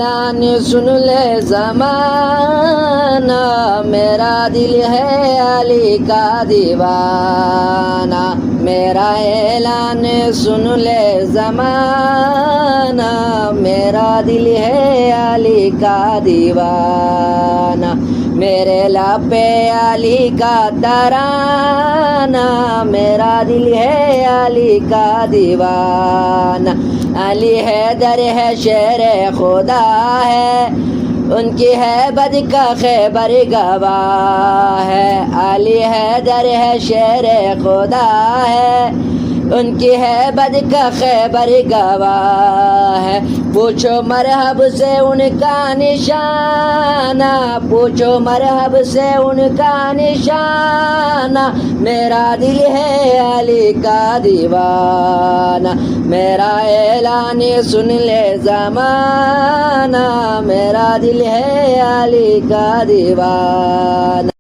اعلان سن لے زمانہ، میرا دل ہے علی کا دیوانہ، میرا اعلان سن لے زمانہ، میرا دل ہے علی کا دیوانہ، میرے لب پہ علی کا ترانہ، میرا دل ہے علی کا دیوانہ، علی حیدر ہے شیر خدا ہے، ان کی ہیبت کا خیبر گواہ ہے، علی حیدر ہے شیر خدا ہے، ان کی ہیبت کا خیبر گواہ ہے، پوچھو مرحب سے ان کا نشانہ، پوچھو مرحب سے ان کا نشانہ، میرا دل ہے علی کا دیوانہ، میرا اعلان سن لے زمانہ، میرا دل ہے علی کا دیوانہ۔